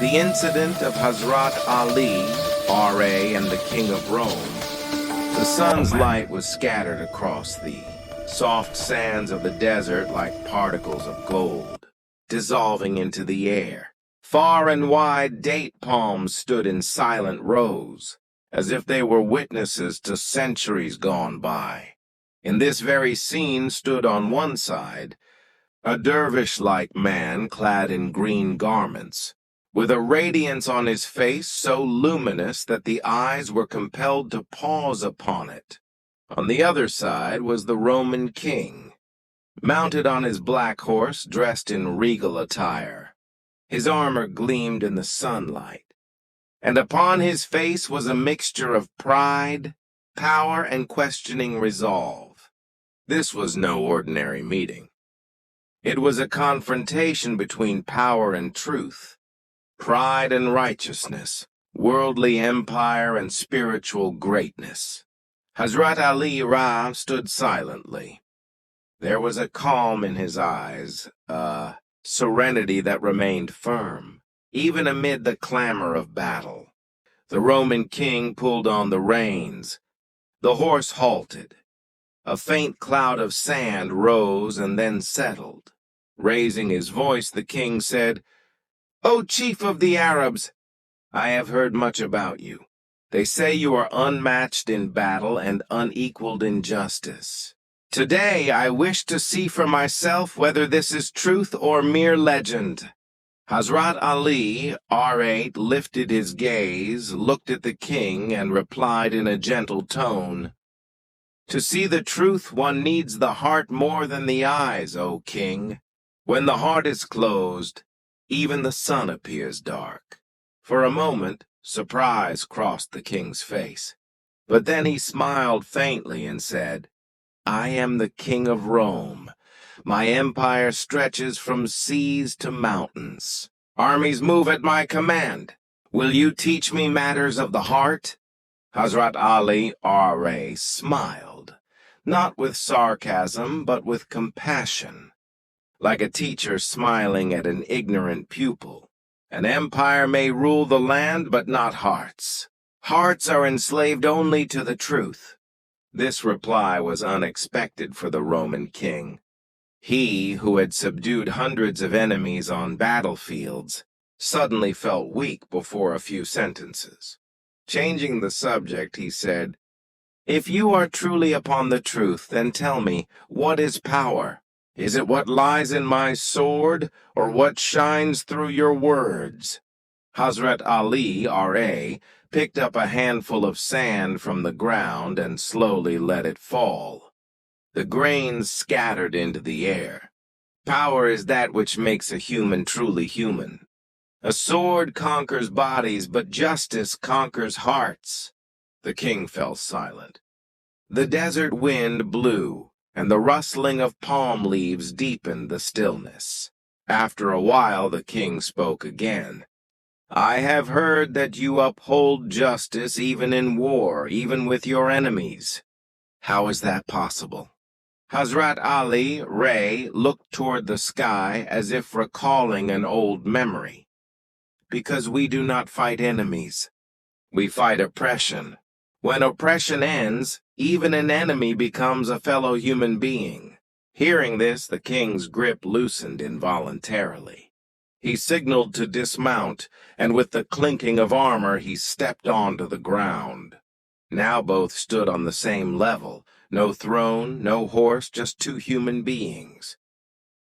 The incident of Hazrat Ali, R.A., and the King of Rome. The sun's light was scattered across the soft sands of the desert like particles of gold, dissolving into the air. Far and wide, date palms stood in silent rows, as if they were witnesses to centuries gone by. In this very scene stood on one side a dervish-like man clad in green garments, with a radiance on his face so luminous that the eyes were compelled to pause upon it. On the other side was the Roman king, mounted on his black horse, dressed in regal attire. His armor gleamed in the sunlight, and upon his face was a mixture of pride, power, and questioning resolve. This was no ordinary meeting. It was a confrontation between power and truth, pride and righteousness, worldly empire and spiritual greatness. Hazrat Ali Ra stood silently. There was a calm in his eyes, a serenity that remained firm, even amid the clamor of battle. The Roman king pulled on the reins. The horse halted. A faint cloud of sand rose and then settled. Raising his voice, the king said, "O chief of the Arabs, I have heard much about you. They say you are unmatched in battle and unequaled in justice. Today I wish to see for myself whether this is truth or mere legend." Hazrat Ali, R.A., lifted his gaze, looked at the king, and replied in a gentle tone, "To see the truth, one needs the heart more than the eyes, O king. When the heart is closed, even the sun appears dark." For a moment, surprise crossed the king's face. But then he smiled faintly and said, "I am the King of Rome. My empire stretches from seas to mountains. Armies move at my command. Will you teach me matters of the heart?" Hazrat Ali, R.A., smiled, not with sarcasm, but with compassion, like a teacher smiling at an ignorant pupil. "An empire may rule the land, but not hearts. Hearts are enslaved only to the truth." This reply was unexpected for the Roman king. He, who had subdued hundreds of enemies on battlefields, suddenly felt weak before a few sentences. Changing the subject, he said, "If you are truly upon the truth, then tell me, what is power? Is it what lies in my sword, or what shines through your words?" Hazrat Ali, R.A., picked up a handful of sand from the ground and slowly let it fall. The grains scattered into the air. Power is that which makes a human truly human. A sword conquers bodies, but justice conquers hearts. The king fell silent. The desert wind blew, and the rustling of palm leaves deepened the stillness. After a while, the king spoke again. "I have heard that you uphold justice even in war, even with your enemies. How is that possible?" Hazrat Ali, Ray, looked toward the sky as if recalling an old memory. "Because we do not fight enemies. We fight oppression. When oppression ends, even an enemy becomes a fellow human being." Hearing this, the king's grip loosened involuntarily. He signaled to dismount, and with the clinking of armor, he stepped onto the ground. Now both stood on the same level. No throne, no horse, just two human beings.